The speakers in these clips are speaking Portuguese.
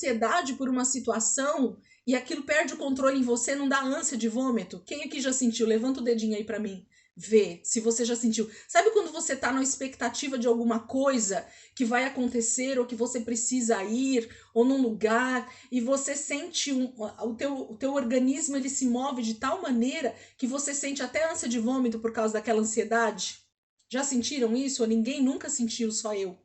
ansiedade por uma situação e aquilo perde o controle em você, não dá ânsia de vômito? Quem aqui já sentiu? Levanta o dedinho aí pra mim. Vê se você já sentiu. Sabe quando você tá na expectativa de alguma coisa que vai acontecer ou que você precisa ir ou num lugar e você sente o teu organismo ele se move de tal maneira que você sente até ânsia de vômito por causa daquela ansiedade? Já sentiram isso? Ou ninguém nunca sentiu, só eu?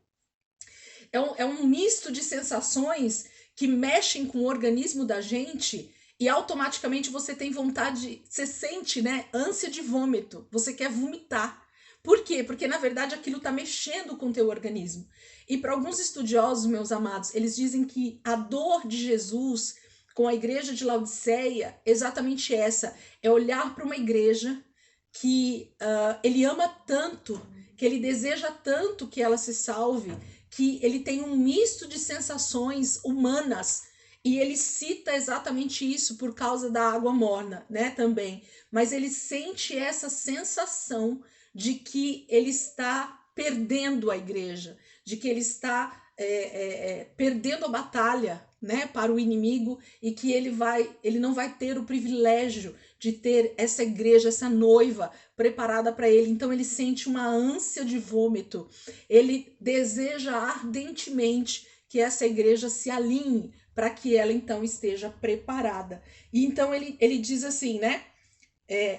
É um misto de sensações que mexem com o organismo da gente e automaticamente você tem vontade, você sente, né, ânsia de vômito, você quer vomitar. Por quê? Porque na verdade aquilo está mexendo com o teu organismo. E para alguns estudiosos, meus amados, eles dizem que a dor de Jesus com a igreja de Laodiceia é exatamente essa, é olhar para uma igreja que ele ama tanto, que ele deseja tanto que ela se salve, que ele tem um misto de sensações humanas, e ele cita exatamente isso por causa da água morna, né, também. Mas ele sente essa sensação de que ele está perdendo a igreja, de que ele está perdendo a batalha, né, para o inimigo, e que ele não vai ter o privilégio de ter essa igreja, essa noiva preparada para ele. Então ele sente uma ânsia de vômito. Ele deseja ardentemente que essa igreja se alinhe para que ela então esteja preparada. E então ele diz assim, né?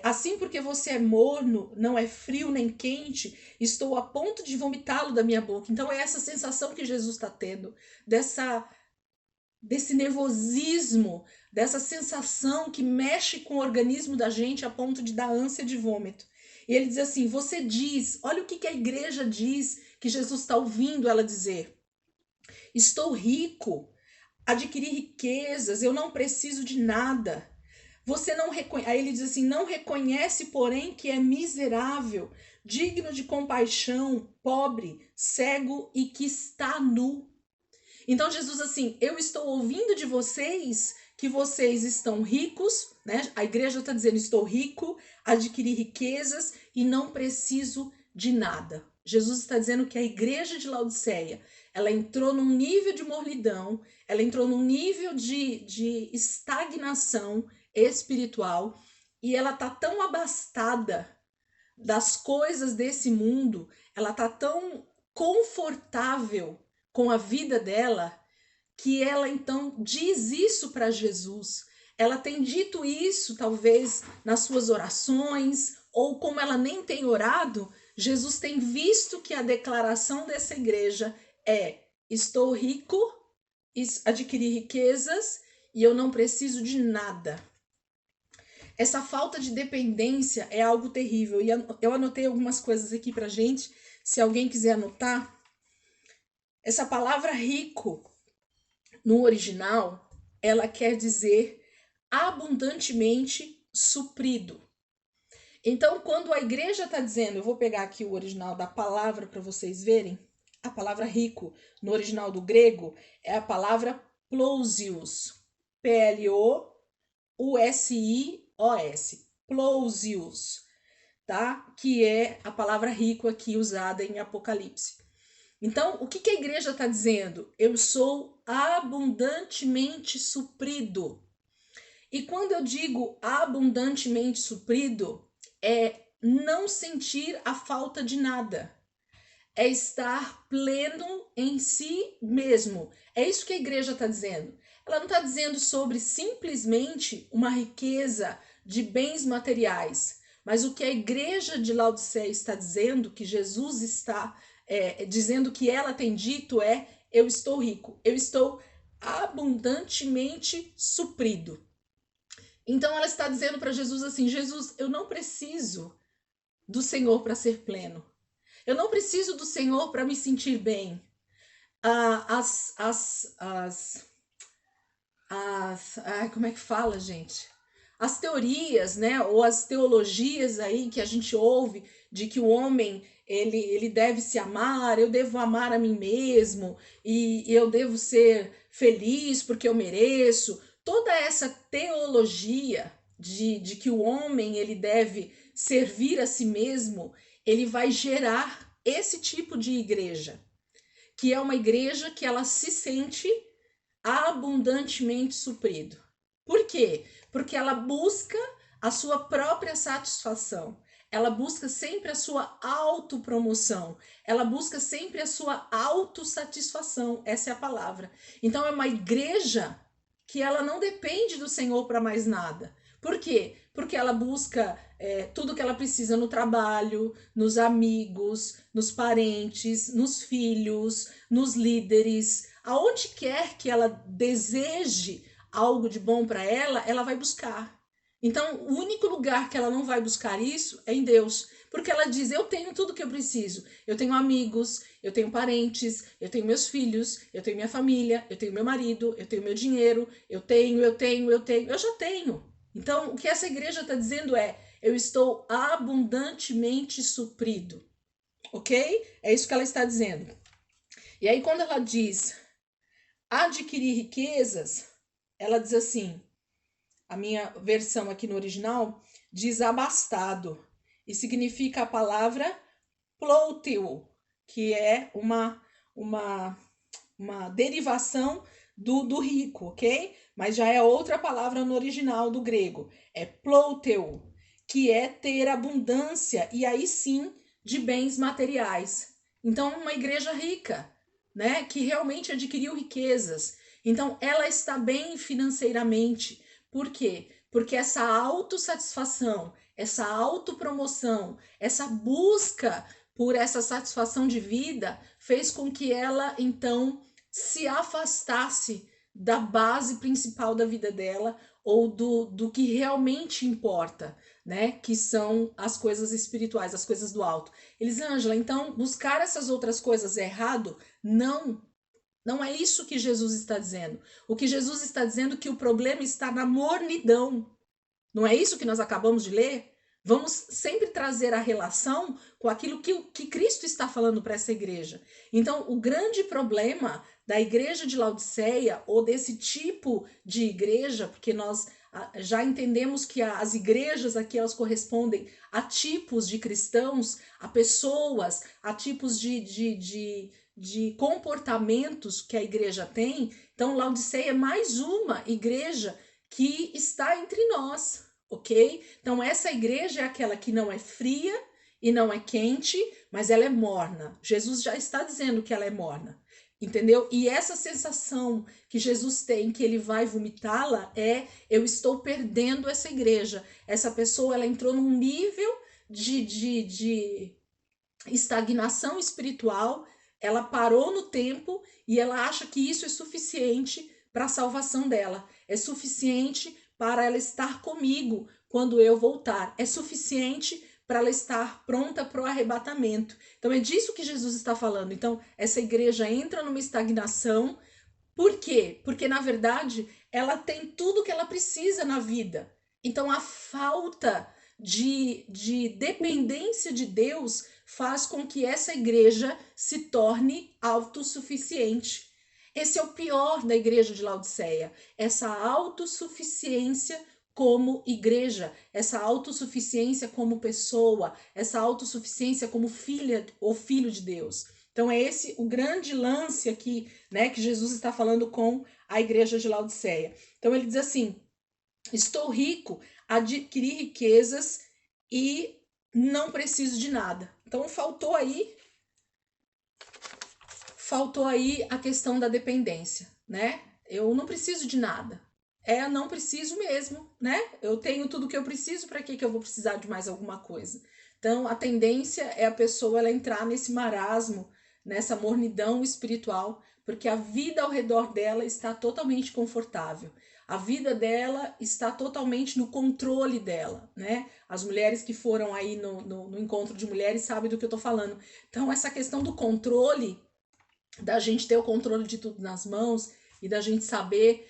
Assim porque você é morno, não é frio nem quente, estou a ponto de vomitá-lo da minha boca. Então é essa sensação que Jesus está tendo, desse nervosismo, dessa sensação que mexe com o organismo da gente a ponto de dar ânsia de vômito. E ele diz assim, você diz, olha o que a igreja diz, que Jesus está ouvindo ela dizer. Estou rico, adquiri riquezas, eu não preciso de nada. Você não reconhece, aí ele diz assim, não reconhece, porém, que é miserável, digno de compaixão, pobre, cego e que está nu. Então Jesus assim, eu estou ouvindo de vocês que vocês estão ricos, né? A igreja está dizendo, estou rico, adquiri riquezas e não preciso de nada. Jesus está dizendo que a igreja de Laodiceia, ela entrou num nível de mornidão, ela entrou num nível de estagnação espiritual e ela tá tão abastada das coisas desse mundo, ela tá tão confortável com a vida dela, que ela então diz isso para Jesus. Ela tem dito isso, talvez, nas suas orações, ou como ela nem tem orado, Jesus tem visto que a declaração dessa igreja é: estou rico, adquiri riquezas e eu não preciso de nada. Essa falta de dependência é algo terrível. E eu anotei algumas coisas aqui pra gente, se alguém quiser anotar. Essa palavra rico, no original, ela quer dizer abundantemente suprido. Então, quando a igreja está dizendo, eu vou pegar aqui o original da palavra para vocês verem, a palavra rico, no original do grego, é a palavra plousios, P-L-O-U-S-I-O-S, plousios, tá? Que é a palavra rico aqui usada em Apocalipse. Então, o que a igreja está dizendo? Eu sou abundantemente suprido. E quando eu digo abundantemente suprido, é não sentir a falta de nada. É estar pleno em si mesmo. É isso que a igreja está dizendo. Ela não está dizendo sobre simplesmente uma riqueza de bens materiais, mas o que a igreja de Laodiceia está dizendo, que Jesus está dizendo que ela tem dito é: eu estou rico, eu estou abundantemente suprido. Então ela está dizendo para Jesus assim: Jesus, eu não preciso do Senhor para ser pleno. Eu não preciso do Senhor para me sentir bem. Como é que fala, gente? As teorias, né, ou as teologias aí que a gente ouve de que o homem ele deve se amar, eu devo amar a mim mesmo e eu devo ser feliz porque eu mereço. Toda essa teologia de que o homem ele deve servir a si mesmo, ele vai gerar esse tipo de igreja, que é uma igreja que ela se sente abundantemente suprido. Por quê? Porque ela busca a sua própria satisfação. Ela busca sempre a sua autopromoção. Ela busca sempre a sua autossatisfação. Essa é a palavra. Então é uma igreja que ela não depende do Senhor para mais nada. Por quê? Porque ela busca tudo que ela precisa no trabalho, nos amigos, nos parentes, nos filhos, nos líderes. Aonde quer que ela deseje algo de bom para ela, ela vai buscar. Então, o único lugar que ela não vai buscar isso é em Deus. Porque ela diz: eu tenho tudo que eu preciso. Eu tenho amigos, eu tenho parentes, eu tenho meus filhos, eu tenho minha família, eu tenho meu marido, eu tenho meu dinheiro, eu já tenho. Então, o que essa igreja está dizendo é: eu estou abundantemente suprido. Ok? É isso que ela está dizendo. E aí, quando ela diz adquirir riquezas, ela diz assim, a minha versão aqui no original diz abastado, e significa a palavra plouteu, que é uma derivação do rico, ok? Mas já é outra palavra no original do grego, é plouteu, que é ter abundância, e aí sim, de bens materiais. Então, uma igreja rica, né, que realmente adquiriu riquezas. Então, ela está bem financeiramente. Por quê? Porque essa autossatisfação, essa autopromoção, essa busca por essa satisfação de vida fez com que ela, então, se afastasse da base principal da vida dela ou do que realmente importa, né? Que são as coisas espirituais, as coisas do alto. Elisângela, então, buscar essas outras coisas é errado? Não. Não é isso que Jesus está dizendo. O que Jesus está dizendo é que o problema está na mornidão. Não é isso que nós acabamos de ler? Vamos sempre trazer a relação com aquilo que Cristo está falando para essa igreja. Então, o grande problema da igreja de Laodiceia, ou desse tipo de igreja, porque nós já entendemos que as igrejas aqui elas correspondem a tipos de cristãos, a pessoas, a tipos de comportamentos que a igreja tem. Então, Laodiceia é mais uma igreja que está entre nós, ok? Então, essa igreja é aquela que não é fria e não é quente, mas ela é morna. Jesus já está dizendo que ela é morna, entendeu? E essa sensação que Jesus tem, que ele vai vomitá-la, é: eu estou perdendo essa igreja. Essa pessoa, ela entrou num nível de estagnação espiritual, ela parou no tempo e ela acha que isso é suficiente para a salvação dela. É suficiente para ela estar comigo quando eu voltar. É suficiente para ela estar pronta para o arrebatamento. Então é disso que Jesus está falando. Então essa igreja entra numa estagnação. Por quê? Porque na verdade ela tem tudo que ela precisa na vida. Então a falta de dependência de Deus faz com que essa igreja se torne autossuficiente. Esse é o pior da igreja de Laodiceia, essa autossuficiência como igreja, essa autossuficiência como pessoa, essa autossuficiência como filha ou filho de Deus. Então é esse o grande lance aqui, né, que Jesus está falando com a igreja de Laodiceia. Então ele diz assim: estou rico, adquiri riquezas e não preciso de nada. Então faltou aí a questão da dependência, né? Eu não preciso de nada. Não preciso mesmo, né? Eu tenho tudo que eu preciso, para que eu vou precisar de mais alguma coisa? Então a tendência é a pessoa ela entrar nesse marasmo, nessa mornidão espiritual, porque a vida ao redor dela está totalmente confortável. A vida dela está totalmente no controle dela, né? As mulheres que foram aí no encontro de mulheres sabem do que eu tô falando. Então, essa questão do controle, da gente ter o controle de tudo nas mãos e da gente saber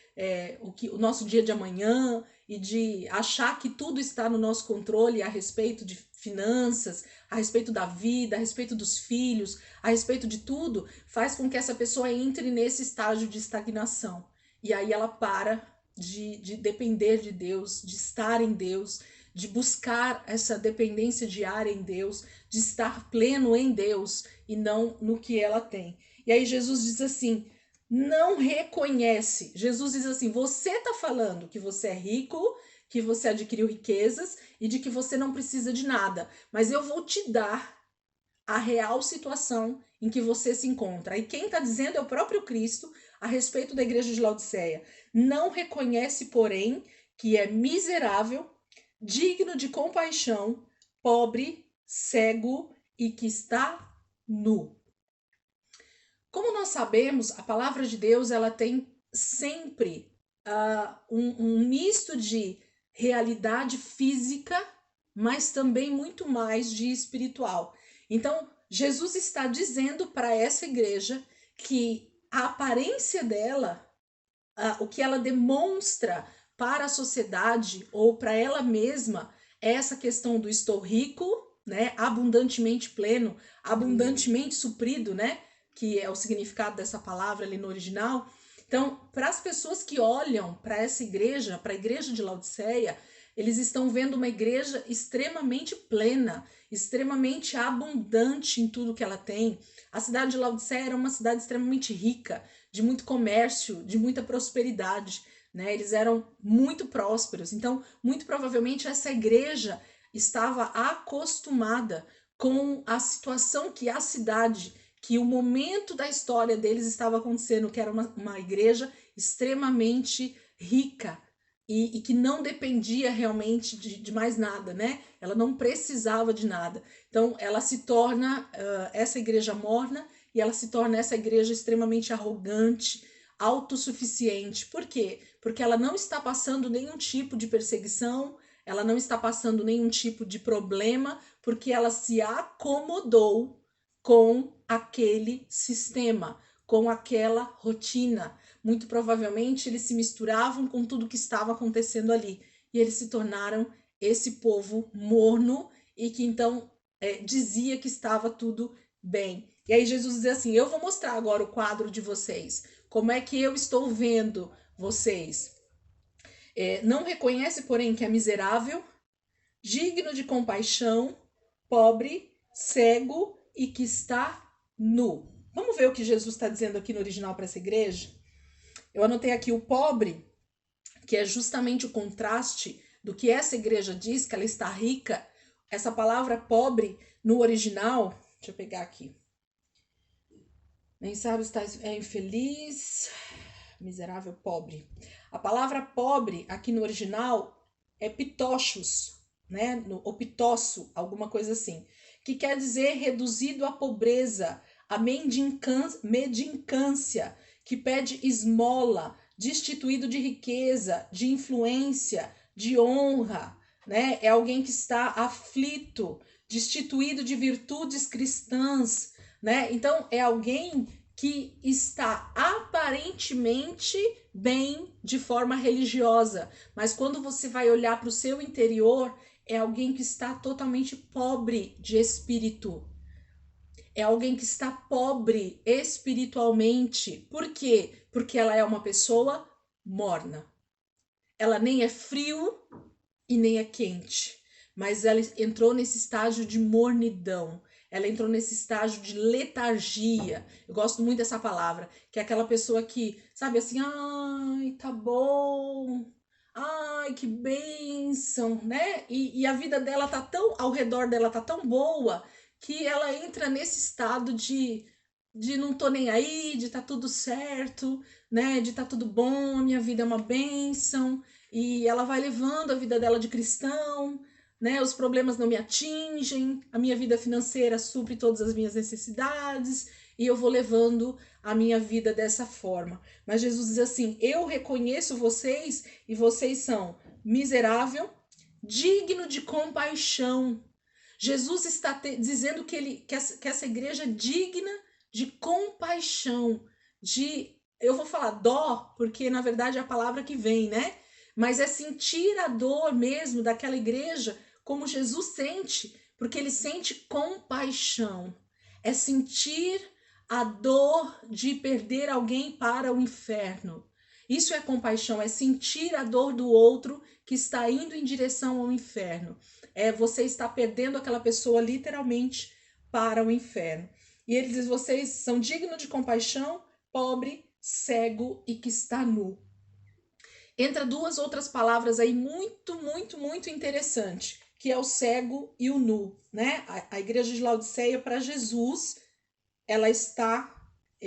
o nosso dia de amanhã e de achar que tudo está no nosso controle a respeito de finanças, a respeito da vida, a respeito dos filhos, a respeito de tudo, faz com que essa pessoa entre nesse estágio de estagnação. E aí ela para de depender de Deus, de estar em Deus, de buscar essa dependência diária em Deus, de estar pleno em Deus e não no que ela tem. E aí Jesus diz assim: não reconhece. Jesus diz assim: você está falando que você é rico, que você adquiriu riquezas e de que você não precisa de nada, mas eu vou te dar a real situação em que você se encontra. E quem está dizendo é o próprio Cristo a respeito da igreja de Laodiceia. Não reconhece, porém, que é miserável, digno de compaixão, pobre, cego e que está nu. Como nós sabemos, a palavra de Deus ela tem sempre um misto de realidade física, mas também muito mais de espiritual. Então, Jesus está dizendo para essa igreja que a aparência dela, o que ela demonstra para a sociedade ou para ela mesma, é essa questão do estou rico, né, abundantemente pleno, abundantemente suprido, né, que é o significado dessa palavra ali no original. Então, para as pessoas que olham para essa igreja, para a igreja de Laodiceia, eles estão vendo uma igreja extremamente plena, extremamente abundante em tudo que ela tem. A cidade de Laodiceia era uma cidade extremamente rica, de muito comércio, de muita prosperidade, né? Eles eram muito prósperos. Então, muito provavelmente essa igreja estava acostumada com a situação que a cidade, que o momento da história deles estava acontecendo, que era uma igreja extremamente rica e que não dependia realmente de mais nada, né? Ela não precisava de nada. Então, ela se torna essa igreja morna e ela se torna essa igreja extremamente arrogante, autossuficiente. Por quê? Porque ela não está passando nenhum tipo de perseguição, ela não está passando nenhum tipo de problema, porque ela se acomodou com aquele sistema, com aquela rotina. Muito provavelmente eles se misturavam com tudo que estava acontecendo ali e eles se tornaram esse povo morno e que então dizia que estava tudo bem. E aí Jesus diz assim: eu vou mostrar agora o quadro de vocês, como é que eu estou vendo vocês. Não reconhece, porém, que é miserável, digno de compaixão, pobre, cego e que está nu. Vamos ver o que Jesus está dizendo aqui no original para essa igreja? Eu anotei aqui o pobre, que é justamente o contraste do que essa igreja diz, que ela está rica. Essa palavra pobre no original, deixa eu pegar aqui. Nem sabe se está infeliz, miserável, pobre. A palavra pobre aqui no original é pitochos, né? Ou pitosso, alguma coisa assim, que quer dizer reduzido à pobreza, à mendicância, que pede esmola, destituído de riqueza, de influência, de honra, né? É alguém que está aflito, destituído de virtudes cristãs, né? Então é alguém que está aparentemente bem de forma religiosa, mas quando você vai olhar para o seu interior, é alguém que está totalmente pobre de espírito. É alguém que está pobre espiritualmente. Por quê? Porque ela é uma pessoa morna. Ela nem é frio e nem é quente, mas ela entrou nesse estágio de mornidão. Ela entrou nesse estágio de letargia. Eu gosto muito dessa palavra, que é aquela pessoa que, sabe assim, ai, tá bom, ai, que bênção, né? E a vida dela tá tão, ao redor dela tá tão boa, que ela entra nesse estado de não tô nem aí, de tá tudo certo, né? De tá tudo bom, a minha vida é uma bênção. E ela vai levando a vida dela de cristão, né? Os problemas não me atingem, a minha vida financeira supre todas as minhas necessidades e eu vou levando a minha vida dessa forma. Mas Jesus diz assim: eu reconheço vocês e vocês são miserável, digno de compaixão. Jesus está dizendo que essa igreja é digna de compaixão, eu vou falar dó, porque na verdade é a palavra que vem, né? Mas é sentir a dor mesmo daquela igreja como Jesus sente, porque ele sente compaixão. É sentir a dor de perder alguém para o inferno. Isso é compaixão, é sentir a dor do outro que está indo em direção ao inferno. É você está perdendo aquela pessoa literalmente para o inferno. E ele diz: vocês são dignos de compaixão, pobre, cego e que está nu. Entra duas outras palavras aí muito interessante, que é o cego e o nu, né? A igreja de Laodiceia, para Jesus, ele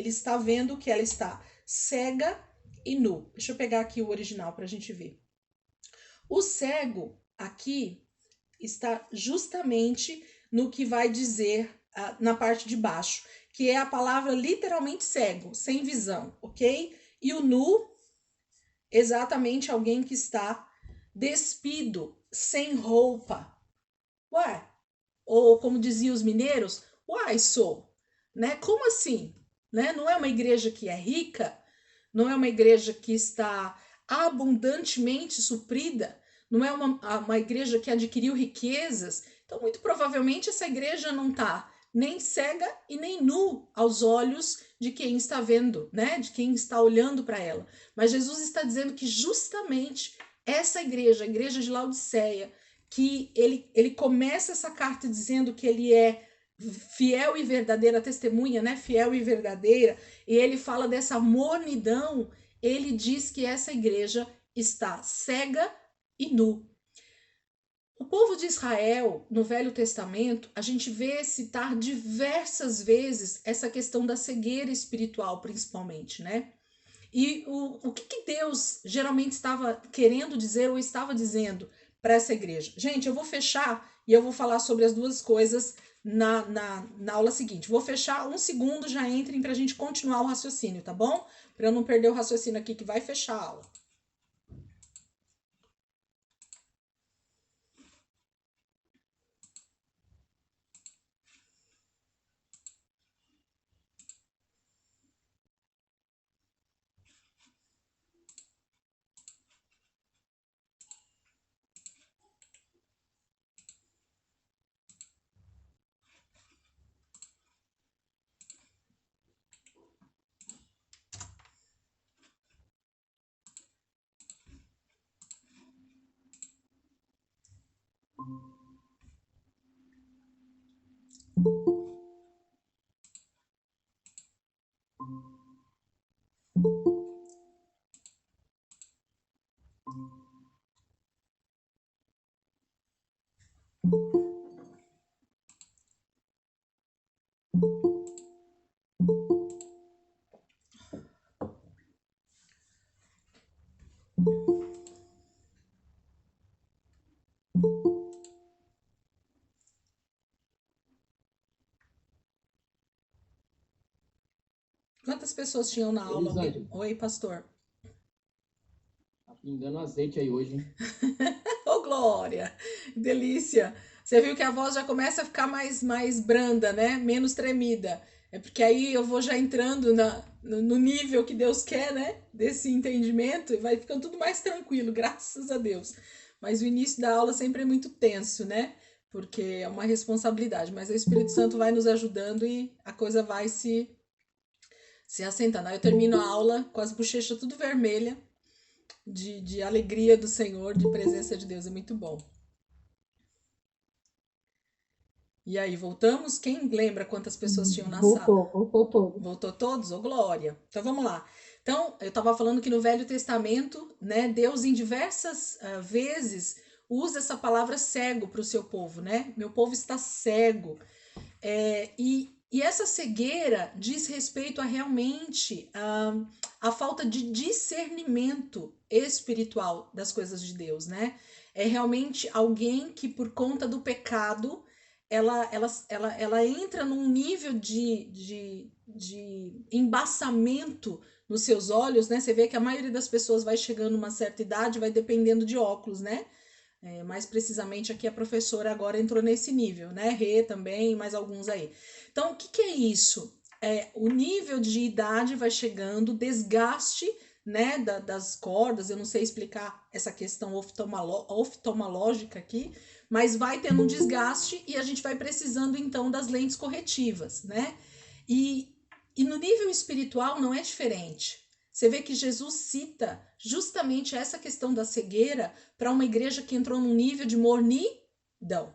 está vendo que ela está cega e nu. Deixa eu pegar aqui o original para a gente ver. O cego aqui está justamente no que vai dizer na parte de baixo, que é a palavra literalmente cego, sem visão, ok? E o nu, exatamente alguém que está despido, sem roupa. Ué, ou como diziam os mineiros, uai, sou, né? Como assim? Né? Não é uma igreja que é rica, não é uma igreja que está abundantemente suprida, não é uma igreja que adquiriu riquezas. Então, muito provavelmente, essa igreja não está nem cega e nem nu aos olhos de quem está vendo, né? De quem está olhando para ela. Mas Jesus está dizendo que justamente essa igreja, a igreja de Laodiceia, que ele começa essa carta dizendo que ele é fiel e verdadeira testemunha, né? Fiel e verdadeira, e ele fala dessa mornidão, ele diz que essa igreja está cega e nu. O povo de Israel, no Velho Testamento, a gente vê citar diversas vezes essa questão da cegueira espiritual, principalmente, né? E o que Deus geralmente estava querendo dizer ou estava dizendo para essa igreja? Gente, eu vou fechar e eu vou falar sobre as duas coisas na aula seguinte. Vou fechar um segundo, já entrem para a gente continuar o raciocínio, tá bom? Para eu não perder o raciocínio aqui que vai fechar a aula. Quantas pessoas tinham na aula? Oi, pastor. Tá pingando azeite aí hoje, hein? Ô, Glória! Delícia! Você viu que a voz já começa a ficar mais branda, né? Menos tremida. É porque aí eu vou já entrando no nível que Deus quer, né? Desse entendimento e vai ficando tudo mais tranquilo, graças a Deus. Mas o início da aula sempre é muito tenso, né? Porque é uma responsabilidade. Mas o Espírito Santo vai nos ajudando e a coisa vai se assentando. Aí eu termino a aula com as bochechas tudo vermelha, de alegria do Senhor, de presença de Deus. É muito bom. E aí, voltamos? Quem lembra quantas pessoas tinham na sala? Voltou todo. Voltou todos? Ô, glória! Então, vamos lá. Então, eu estava falando que no Velho Testamento, né, Deus em diversas vezes usa essa palavra cego para o seu povo, né? Meu povo está cego. E essa cegueira diz respeito a realmente a falta de discernimento espiritual das coisas de Deus, né? É realmente alguém que, por conta do pecado, ela entra num nível de embaçamento nos seus olhos, né? Você vê que a maioria das pessoas vai chegando uma certa idade, vai dependendo de óculos, né? Mais precisamente aqui a professora agora entrou nesse nível, né? Rê também, mais alguns aí. Então, o que é isso? O nível de idade vai chegando, desgaste, né, das cordas, eu não sei explicar essa questão oftalmológica aqui, mas vai tendo um desgaste e a gente vai precisando então das lentes corretivas, né? E no nível espiritual não é diferente. Você vê que Jesus cita justamente essa questão da cegueira para uma igreja que entrou num nível de mornidão.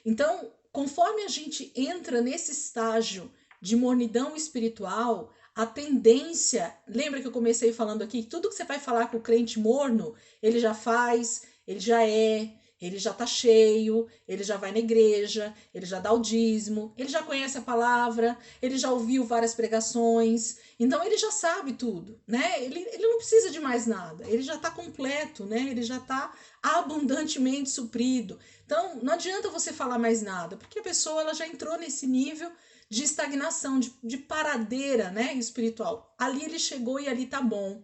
Então, conforme a gente entra nesse estágio de mornidão espiritual, a tendência, lembra que eu comecei falando aqui, que tudo que você vai falar com o crente morno, ele já faz, ele já é, ele já tá cheio, ele já vai na igreja, ele já dá o dízimo, ele já conhece a palavra, ele já ouviu várias pregações, então ele já sabe tudo, né? Ele não precisa de mais nada, ele já tá completo, né? Ele já tá abundantemente suprido. Então não adianta você falar mais nada, porque a pessoa ela já entrou nesse nível de estagnação, de paradeira, né, espiritual. Ali ele chegou e ali tá bom.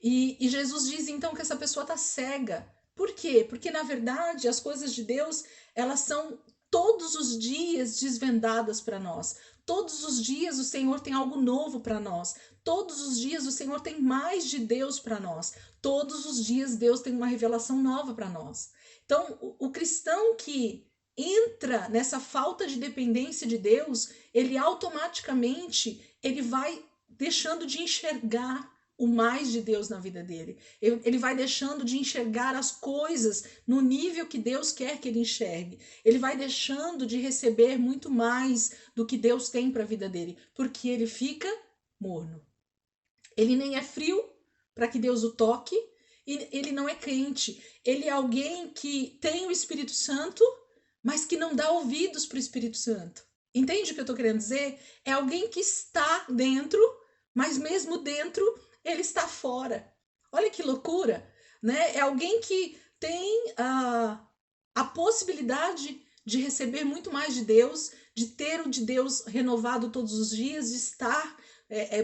E Jesus diz então que essa pessoa tá cega. Por quê? Porque na verdade as coisas de Deus, elas são todos os dias desvendadas para nós. Todos os dias o Senhor tem algo novo para nós. Todos os dias o Senhor tem mais de Deus para nós. Todos os dias Deus tem uma revelação nova para nós. Então, o cristão que entra nessa falta de dependência de Deus, ele automaticamente ele vai deixando de enxergar o mais de Deus na vida dele. Ele vai deixando de enxergar as coisas no nível que Deus quer que ele enxergue. Ele vai deixando de receber muito mais do que Deus tem para a vida dele, porque ele fica morno. Ele nem é frio para que Deus o toque, e ele não é crente. Ele é alguém que tem o Espírito Santo, mas que não dá ouvidos para o Espírito Santo. Entende o que eu estou querendo dizer? É alguém que está dentro, mas mesmo dentro, ele está fora. Olha que loucura, né? É alguém que tem a possibilidade de receber muito mais de Deus, de ter o de Deus renovado todos os dias, de estar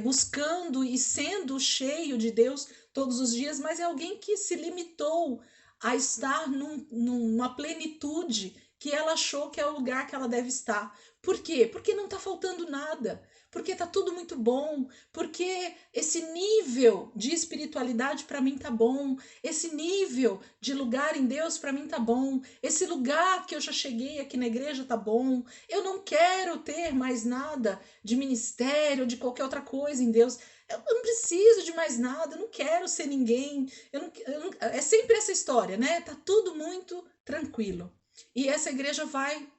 buscando e sendo cheio de Deus todos os dias, mas é alguém que se limitou a estar numa plenitude que ela achou que é o lugar que ela deve estar. Por quê? Porque não está faltando nada. Porque tá tudo muito bom, porque esse nível de espiritualidade para mim tá bom, esse nível de lugar em Deus para mim tá bom, esse lugar que eu já cheguei aqui na igreja tá bom. Eu não quero ter mais nada de ministério, de qualquer outra coisa em Deus. Eu não preciso de mais nada, eu não quero ser ninguém. É sempre essa história, né? Tá tudo muito tranquilo. E essa igreja vai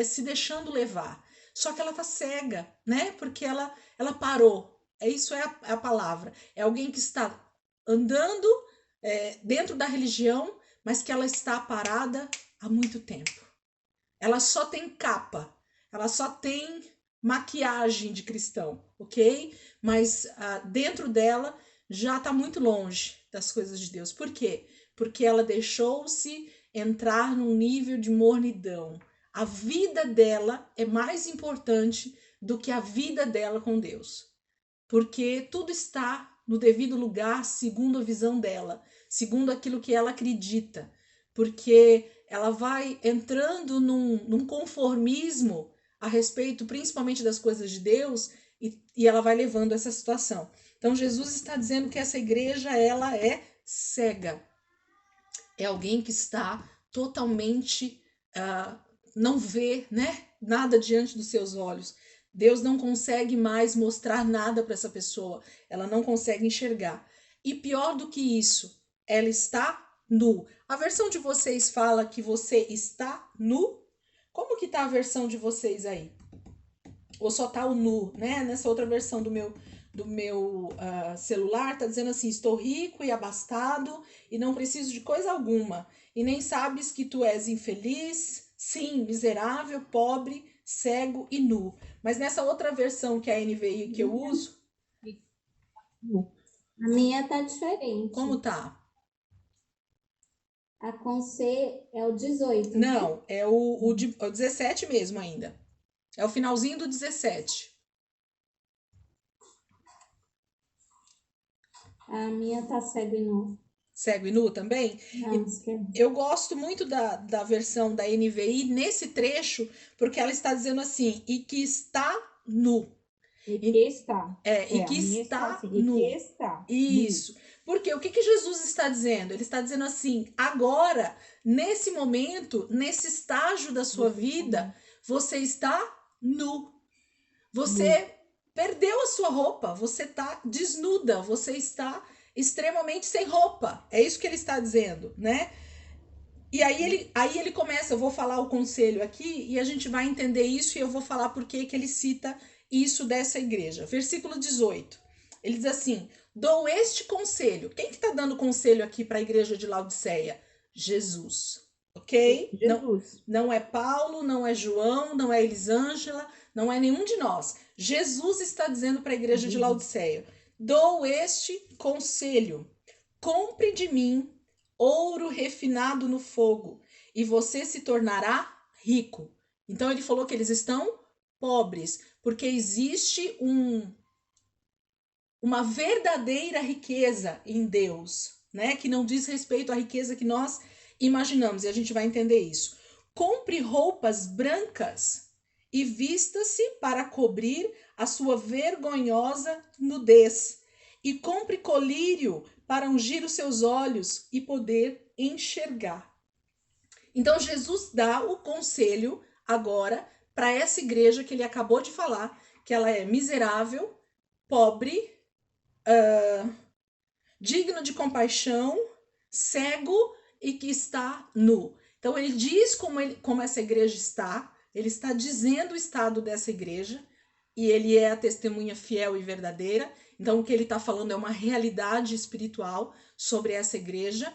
se deixando levar. Só que ela tá cega, né? Porque ela parou. Isso é a palavra. É alguém que está andando dentro da religião, mas que ela está parada há muito tempo. Ela só tem capa, ela só tem maquiagem de cristão, ok? Mas dentro dela já está muito longe das coisas de Deus. Por quê? Porque ela deixou-se entrar num nível de mornidão. A vida dela é mais importante do que a vida dela com Deus. Porque tudo está no devido lugar segundo a visão dela, segundo aquilo que ela acredita. Porque ela vai entrando num conformismo a respeito principalmente das coisas de Deus e ela vai levando essa situação. Então Jesus está dizendo que essa igreja ela é cega. É alguém que está totalmente não vê, né, nada diante dos seus olhos. Deus não consegue mais mostrar nada para essa pessoa. Ela não consegue enxergar. E pior do que isso, ela está nu. A versão de vocês fala que você está nu? Como que tá a versão de vocês aí? Ou só tá o nu, né? Nessa outra versão do meu celular tá dizendo assim: estou rico e abastado e não preciso de coisa alguma. E nem sabes que tu és infeliz, sim, miserável, pobre, cego e nu. Mas nessa outra versão que é a NVI que eu uso, a minha tá diferente. como tá? A com C é o 18. Não, né? É o 17 mesmo ainda. É o finalzinho do 17. A minha tá cego e nu. Cego e nu também? Não, eu gosto muito da versão da NVI nesse trecho, porque ela está dizendo assim, e que está nu. E que está. E que está assim, nu. E que está. Isso. Porque o que Jesus está dizendo? Ele está dizendo assim, agora, nesse momento, nesse estágio da sua vida, você está nu. Você perdeu a sua roupa, você está desnuda, você está extremamente sem roupa. É isso que ele está dizendo, né? E aí ele começa, eu vou falar o conselho aqui e a gente vai entender isso e eu vou falar por que ele cita isso dessa igreja. Versículo 18. Ele diz assim: dou este conselho. Quem que está dando conselho aqui para a igreja de Laodiceia? Jesus. Ok? Jesus. Não é Paulo, não é João, não é Elisângela, não é nenhum de nós. Jesus está dizendo para a igreja de Laodiceia: dou este conselho. Compre de mim ouro refinado no fogo, e você se tornará rico. Então ele falou que eles estão pobres, porque existe uma verdadeira riqueza em Deus, né? Que não diz respeito à riqueza que nós imaginamos, e a gente vai entender isso. Compre roupas brancas e vista-se para cobrir a sua vergonhosa nudez. E compre colírio para ungir os seus olhos e poder enxergar. Então Jesus dá o conselho agora para essa igreja que ele acabou de falar, que ela é miserável, pobre, digno de compaixão, cego e que está nu. Então ele diz como essa igreja está, ele está dizendo o estado dessa igreja, e ele é a testemunha fiel e verdadeira. Então o que ele está falando é uma realidade espiritual sobre essa igreja.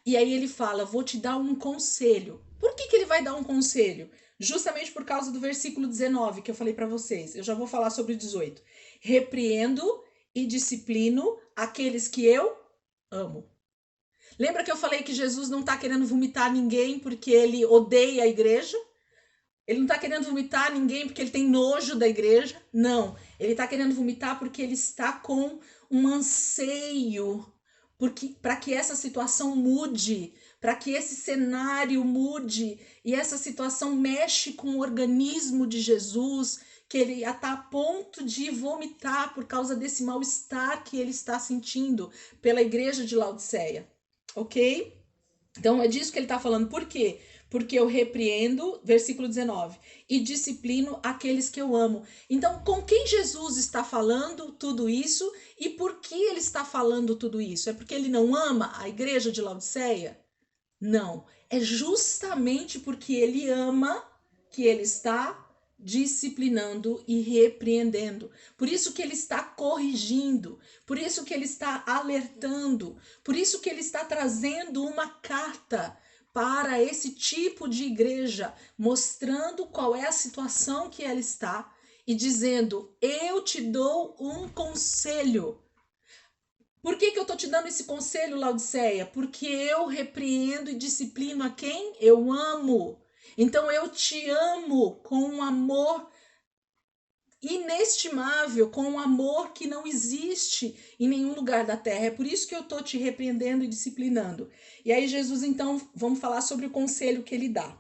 E aí ele fala: vou te dar um conselho. Por que ele vai dar um conselho? Justamente por causa do versículo 19 que eu falei para vocês. Eu já vou falar sobre o 18. Repreendo e disciplino aqueles que eu amo. Lembra que eu falei que Jesus não está querendo vomitar ninguém porque ele odeia a igreja? Ele não está querendo vomitar ninguém porque ele tem nojo da igreja? Não. Ele está querendo vomitar porque ele está com um anseio para que essa situação mude, para que esse cenário mude, e essa situação mexe com o organismo de Jesus, que ele está a ponto de vomitar por causa desse mal-estar que ele está sentindo pela igreja de Laodiceia, ok? Então é disso que ele está falando. Por quê? Porque eu repreendo, versículo 19, e disciplino aqueles que eu amo. Então, com quem Jesus está falando tudo isso e por que ele está falando tudo isso? É porque ele não ama a igreja de Laodiceia? Não. É justamente porque ele ama que ele está disciplinando e repreendendo. Por isso que ele está corrigindo, por isso que ele está alertando, por isso que ele está trazendo uma carta para esse tipo de igreja, mostrando qual é a situação que ela está e dizendo: eu te dou um conselho. Por que eu estou te dando esse conselho, Laodiceia? Porque eu repreendo e disciplino a quem eu amo. Então eu te amo com um amor inestimável, com um amor que não existe em nenhum lugar da terra. É por isso que eu estou te repreendendo e disciplinando. E aí Jesus, então, vamos falar sobre o conselho que ele dá.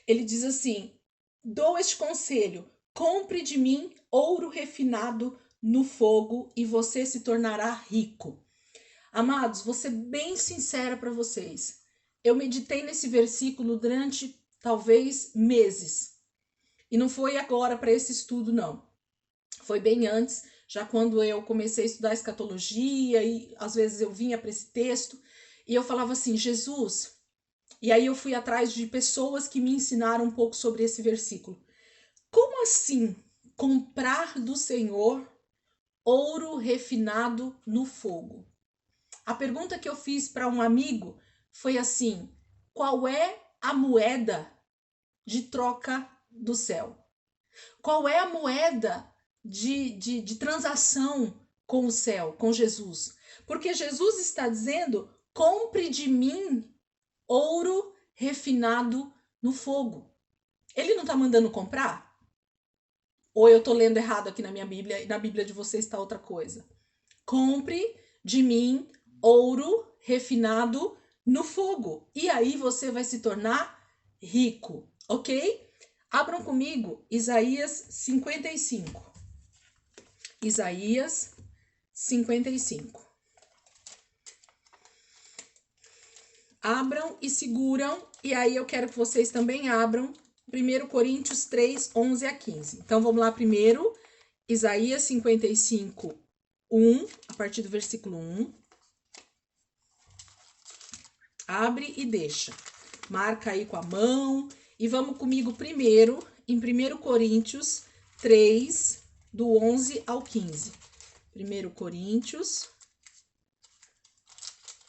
Ele diz assim: dou este conselho, compre de mim ouro refinado no fogo e você se tornará rico. Amados, vou ser bem sincera para vocês. Eu meditei nesse versículo durante talvez meses. E não foi agora para esse estudo, não. Foi bem antes, já quando eu comecei a estudar escatologia, e às vezes eu vinha para esse texto e eu falava assim: Jesus. E aí eu fui atrás de pessoas que me ensinaram um pouco sobre esse versículo. Como assim comprar do Senhor ouro refinado no fogo? A pergunta que eu fiz para um amigo foi assim: qual é a moeda de troca do céu? Qual é a moeda de transação com o céu, com Jesus? Porque Jesus está dizendo: compre de mim ouro refinado no fogo. Ele não está mandando comprar? Ou eu estou lendo errado aqui na minha Bíblia e na Bíblia de vocês está outra coisa? Compre de mim ouro refinado no fogo. E aí você vai se tornar rico, ok? Abram comigo Isaías 55. Isaías 55. Abram e seguram, e aí eu quero que vocês também abram 1 Coríntios 3, 11 a 15. Então vamos lá primeiro, Isaías 55, 1, a partir do versículo 1. Abre e deixa. Marca aí com a mão. E vamos comigo primeiro em 1 Coríntios 3, do 11 ao 15. 1 Coríntios,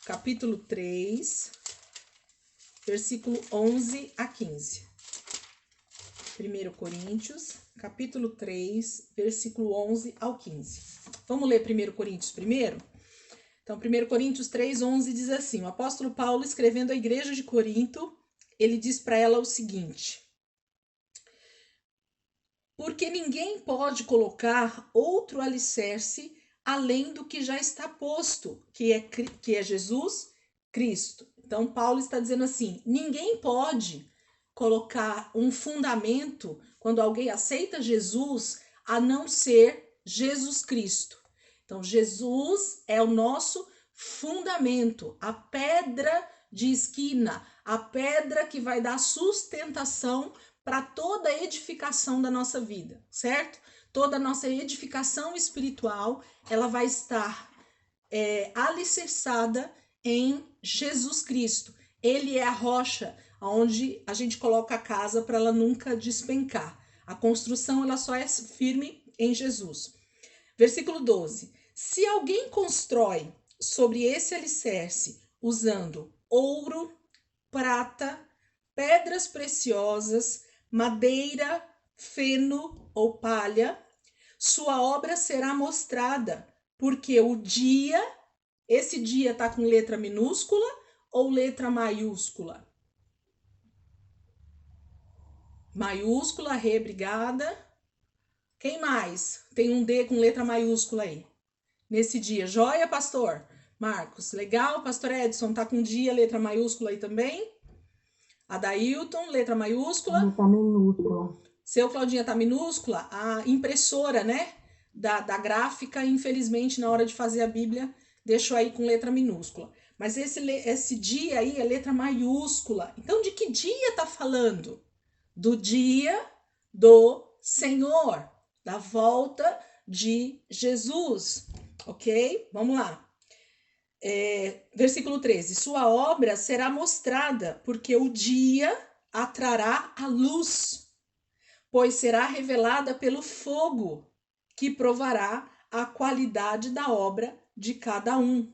capítulo 3, versículo 11 a 15. 1 Coríntios, capítulo 3, versículo 11 ao 15. Vamos ler 1 Coríntios primeiro? Então, 1 Coríntios 3, 11 diz assim: o apóstolo Paulo, escrevendo à igreja de Corinto, ele diz para ela o seguinte: porque ninguém pode colocar outro alicerce além do que já está posto, que é Jesus Cristo. Então, Paulo está dizendo assim: ninguém pode colocar um fundamento quando alguém aceita Jesus a não ser Jesus Cristo. Então, Jesus é o nosso fundamento, a pedra de esquina, a pedra que vai dar sustentação para toda a edificação da nossa vida, certo? Toda a nossa edificação espiritual, ela vai estar alicerçada em Jesus Cristo. Ele é a rocha onde a gente coloca a casa para ela nunca despencar. A construção, ela só é firme em Jesus. Versículo 12. Se alguém constrói sobre esse alicerce usando ouro, prata, pedras preciosas, madeira, feno ou palha, sua obra será mostrada, porque o dia, esse dia está com letra minúscula ou letra maiúscula? Maiúscula, Rê, obrigada. Quem mais? Tem um D com letra maiúscula aí. Nesse dia, joia, pastor? Marcos, legal. Pastor Edson, tá com dia, letra maiúscula aí também? Adailton, letra maiúscula? Tá minúscula. Seu Claudinha tá minúscula? A impressora, né? Da gráfica, infelizmente, na hora de fazer a Bíblia, deixou aí com letra minúscula. Mas esse dia aí é letra maiúscula. Então, de que dia tá falando? Do dia do Senhor, da volta de Jesus, ok? Vamos lá. Versículo 13. Sua obra será mostrada, porque o dia a trará a luz, pois será revelada pelo fogo, que provará a qualidade da obra de cada um.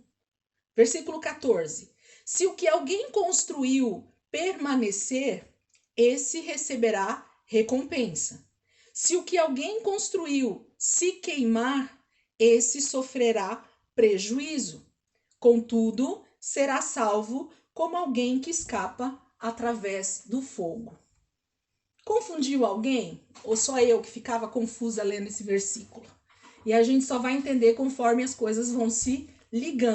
Versículo 14. Se o que alguém construiu permanecer, esse receberá recompensa. Se o que alguém construiu se queimar, esse sofrerá prejuízo. Contudo, será salvo como alguém que escapa através do fogo. Confundiu alguém? Ou só eu que ficava confusa lendo esse versículo? E a gente só vai entender conforme as coisas vão se ligando.